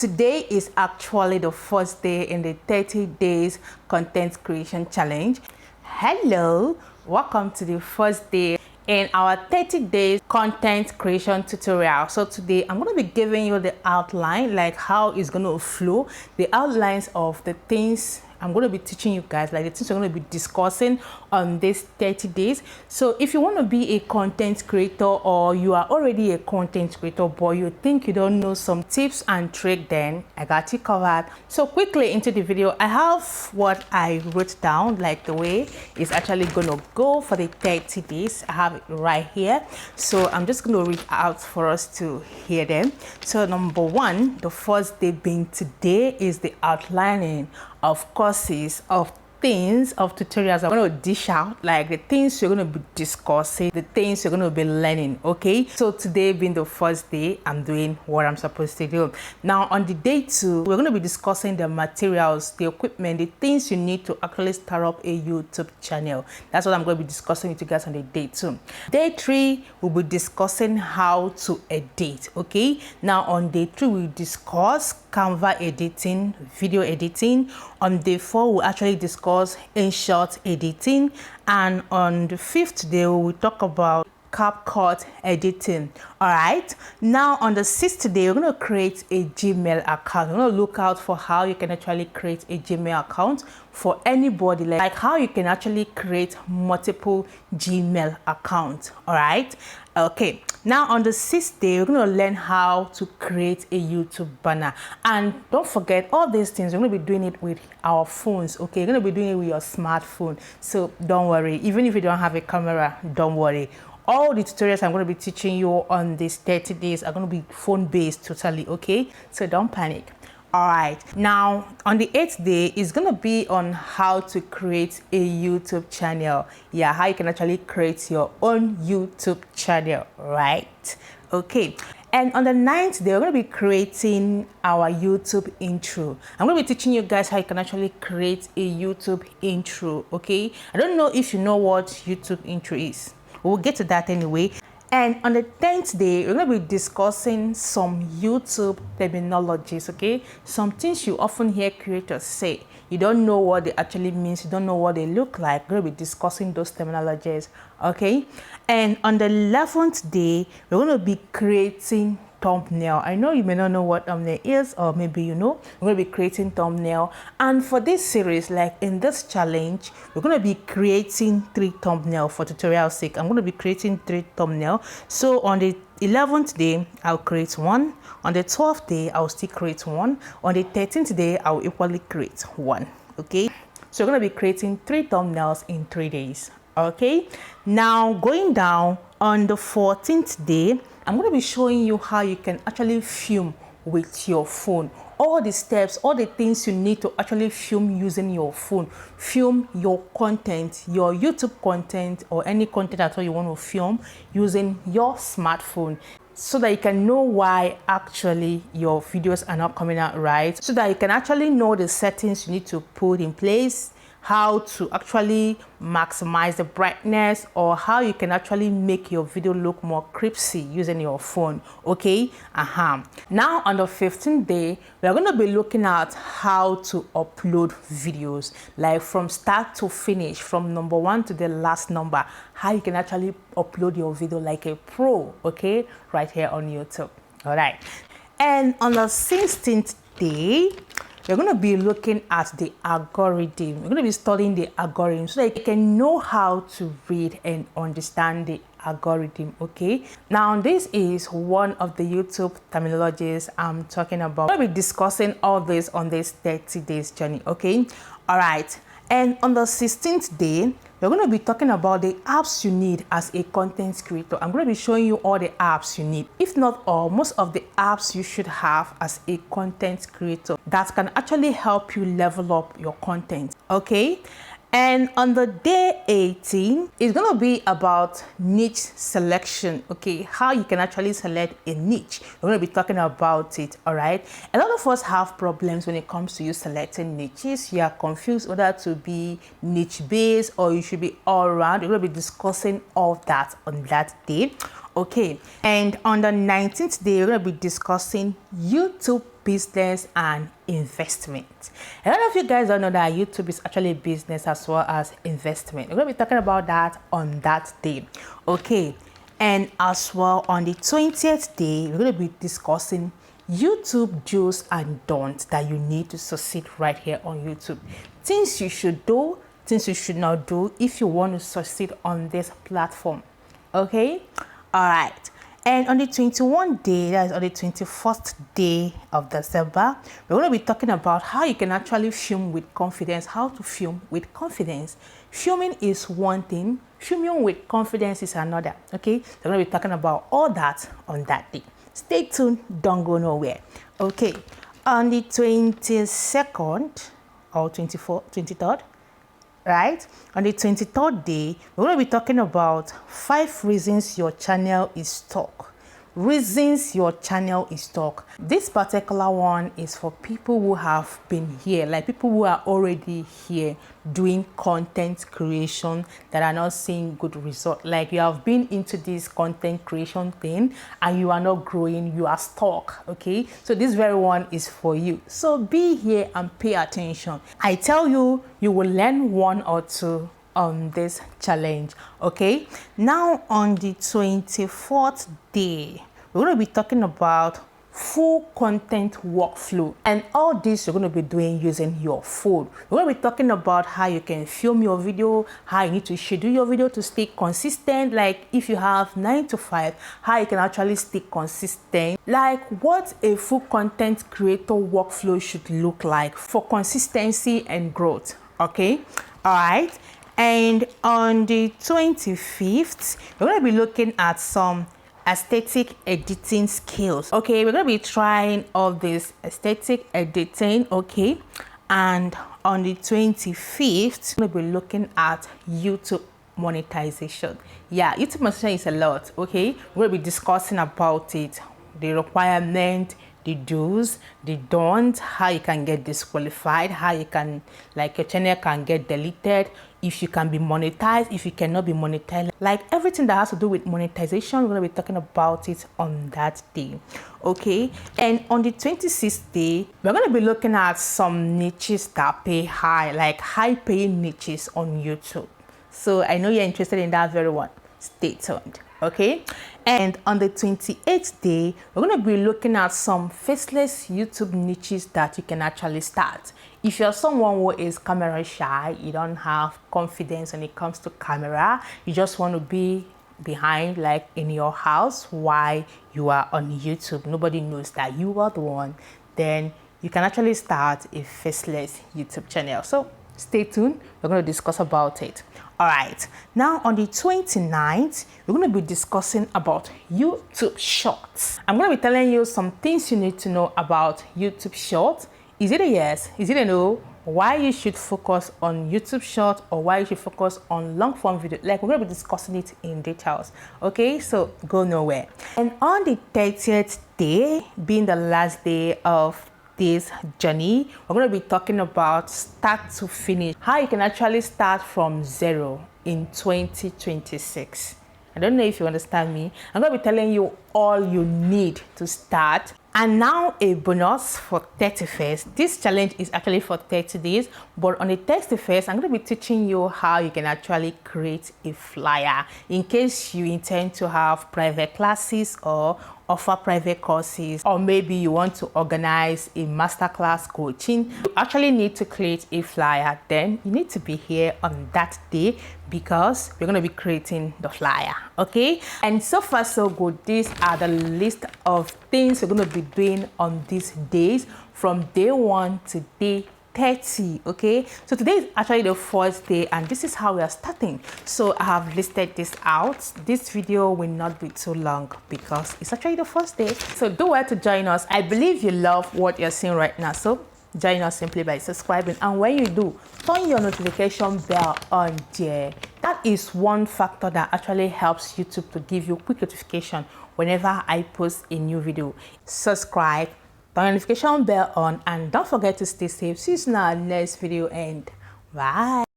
Today is actually the first day in the 30 days content creation challenge. Hello, welcome to the first day in our 30 days content creation tutorial. So today I'm going to be giving you the outline, like how it's going to flow, the outlines of the things I'm going to be teaching you guys, like the things we're going to be discussing on this 30 days. So if you want to be a content creator, or you are already a content creator but you think you don't know some tips and tricks, then I got you covered. So quickly into the video, I have what I wrote down, like the way it's actually going to go for the 30 days. I have it right here, so I'm just going to read out for us to hear them. So number one, the first day being today, is the outlining of courses, of things, of tutorials I'm going to dish out, like the things you're going to be discussing, the things you're going to be learning. Okay, so today being the first day, I'm doing what I'm supposed to do. Now on the day two, we're going to be discussing the materials, the equipment, the things you need to actually start up a YouTube channel. That's what I'm going to be discussing with you guys on the day two. Day three, we'll be discussing how to edit. Okay, now on day three, we'll discuss Canva editing, video editing. On day four, we'll actually discuss InShot editing, and on the fifth day, we'll talk about CapCut editing. All right, now on the sixth day, we're going to create a Gmail account. We're going to look out for how you can actually create a Gmail account for anybody, like how you can actually create multiple Gmail accounts. All right, okay, now on the sixth day, we're going to learn how to create a YouTube banner. And don't forget, all these things, we're going to be doing it with our phones. Okay, you're going to be doing it with your smartphone, so don't worry. Even if you don't have a camera, don't worry. All the tutorials I'm going to be teaching you on these 30 days are going to be phone based totally. Okay, so don't panic. All right, now on the 8th day is going to be on how to create a YouTube channel. Yeah, how you can actually create your own YouTube channel, right? Okay, and on the 9th day, we're going to be creating our YouTube intro. I'm going to be teaching you guys how you can actually create a YouTube intro. Okay, I don't know if you know what YouTube intro is. We'll get to that anyway. And on the 10th day, we're going to be discussing some YouTube terminologies, okay? Some things you often hear creators say. You don't know what they actually means. You don't know what they look like. We're going to be discussing those terminologies, okay? And on the 11th day, we're going to be creating thumbnail. I know you may not know what thumbnail is, or maybe you know. We're going to be creating thumbnail, and for this series, like in this challenge, we're going to be creating 3 thumbnail for tutorial sake. I'm going to be creating 3 thumbnail. So on the 11th day, I'll create 1. On the 12th day, I'll still create 1. On the 13th day, I'll equally create 1. Okay, so we're going to be creating 3 thumbnails in 3 days. Okay, now going down on the 14th day, I'm going to be showing you how you can actually film with your phone. All the steps, all the things you need to actually film using your phone. Film your content, your YouTube content, or any content at all you want to film using your smartphone, so that you can know why actually your videos are not coming out right, so that you can actually know the settings you need to put in place, how to actually maximize the brightness, or how you can actually make your video look more crispy using your phone. Okay, now on the 15th day, we're going to be looking at how to upload videos, like from start to finish, from number 1 to the last number, how you can actually upload your video like a pro. Okay, right here on YouTube. All right, and on the 16th day, we're going to be looking at the algorithm. We're going to be studying the algorithm so that you can know how to read and understand the algorithm. Okay, now this is one of the YouTube terminologies I'm talking about. We'll be discussing all this on this 30 days journey. Okay, all right, and on the 16th day, we're going to be talking about the apps you need as a content creator. I'm going to be showing you all the apps you need, if not all, most of the apps you should have as a content creator that can actually help you level up your content. Okay, and on the day 18, it's going to be about niche selection. Okay, how you can actually select a niche. We're going to be talking about it. All right, a lot of us have problems when it comes to you selecting niches. You are confused whether to be niche based or you should be all around. We're going to be discussing all that on that day. Okay, and on the 19th day, we're going to be discussing YouTube business and investment. A lot of you guys don't know that YouTube is actually business as well as investment. We're going to be talking about that on that day. Okay. And as well, on the 20th day, we're going to be discussing YouTube do's and don'ts that you need to succeed right here on YouTube. Things you should do, things you should not do if you want to succeed on this platform. Okay? All right. And on the 21st day, that is on the 21st day of December, we're going to be talking about how you can actually film with confidence, how to film with confidence. Filming is one thing, filming with confidence is another. Okay, so we're going to be talking about all that on that day. Stay tuned, don't go nowhere. Okay, on the 22nd or 23rd, right? On the 23rd day, we're going to be talking about 5 reasons your channel is stuck. Reasons your channel is stuck. This particular one is for people who have been here, like people who are already here doing content creation that are not seeing good result. Like you have been into this content creation thing and you are not growing, you are stuck. Okay, so this very one is for you. So be here and pay attention. I tell you, you will learn 1 or 2 on this challenge. Okay, now on the 24th day, we're going to be talking about full content workflow, and all this you're going to be doing using your phone. We're going to be talking about how you can film your video, how you need to schedule your video to stay consistent, like if you have 9 to 5, how you can actually stay consistent, like what a full content creator workflow should look like for consistency and growth. Okay, all right. And on the 25th, we're going to be looking at some aesthetic editing skills. Okay, we're going to be trying all this aesthetic editing. Okay, and on the 25th, we're going to be looking at YouTube monetization. Yeah, YouTube monetization is a lot. Okay, we're going to be discussing about it, the requirement, the do's, the don'ts, how you can get disqualified, how you can, like, your channel can get deleted, if you can be monetized, if you cannot be monetized, like everything that has to do with monetization. We're going to be talking about it on that day. Okay, and on the 26th day, we're going to be looking at some niches that pay high, like high paying niches on YouTube. So I know you're interested in that very one. Stay tuned. Okay, and on the 28th day, we're going to be looking at some faceless YouTube niches that you can actually start. If you're someone who is camera shy, you don't have confidence when it comes to camera, you just want to be behind, like in your house while you are on YouTube, nobody knows that you are the one, then you can actually start a faceless YouTube channel. So stay tuned, we're going to discuss about it. All right, now on the 29th, we're going to be discussing about YouTube Shorts. I'm going to be telling you some things you need to know about YouTube Shorts. Is it a yes? Is it a no? Why you should focus on YouTube Shorts or why you should focus on long form video? Like, we're going to be discussing it in details. Okay, so go nowhere. And on the 30th day, being the last day of this journey, we're going to be talking about start to finish, how you can actually start from zero in 2026. I don't know if you understand me. I'm going to be telling you all you need to start. And now a bonus for 31st. This challenge is actually for 30 days, but on the 31st, I'm going to be teaching you how you can actually create a flyer in case you intend to have private classes or offer private courses, or maybe you want to organize a masterclass coaching. You actually need to create a flyer. Then you need to be here on that day because we're going to be creating the flyer. Okay, and so far so good. These are the list of things we're going to be doing on these days from day 1 to day 30. Okay, so today is actually the first day and this is how we are starting. So I have listed this out. This video will not be too long because it's actually the first day. So do well to join us. I believe you love what you're seeing right now, so join us simply by subscribing, and when you do, turn your notification bell on there. That is one factor that actually helps YouTube to give you quick notification whenever I post a new video. Subscribe, turn your notification bell on, and don't forget to stay safe. See you in our next video, and bye.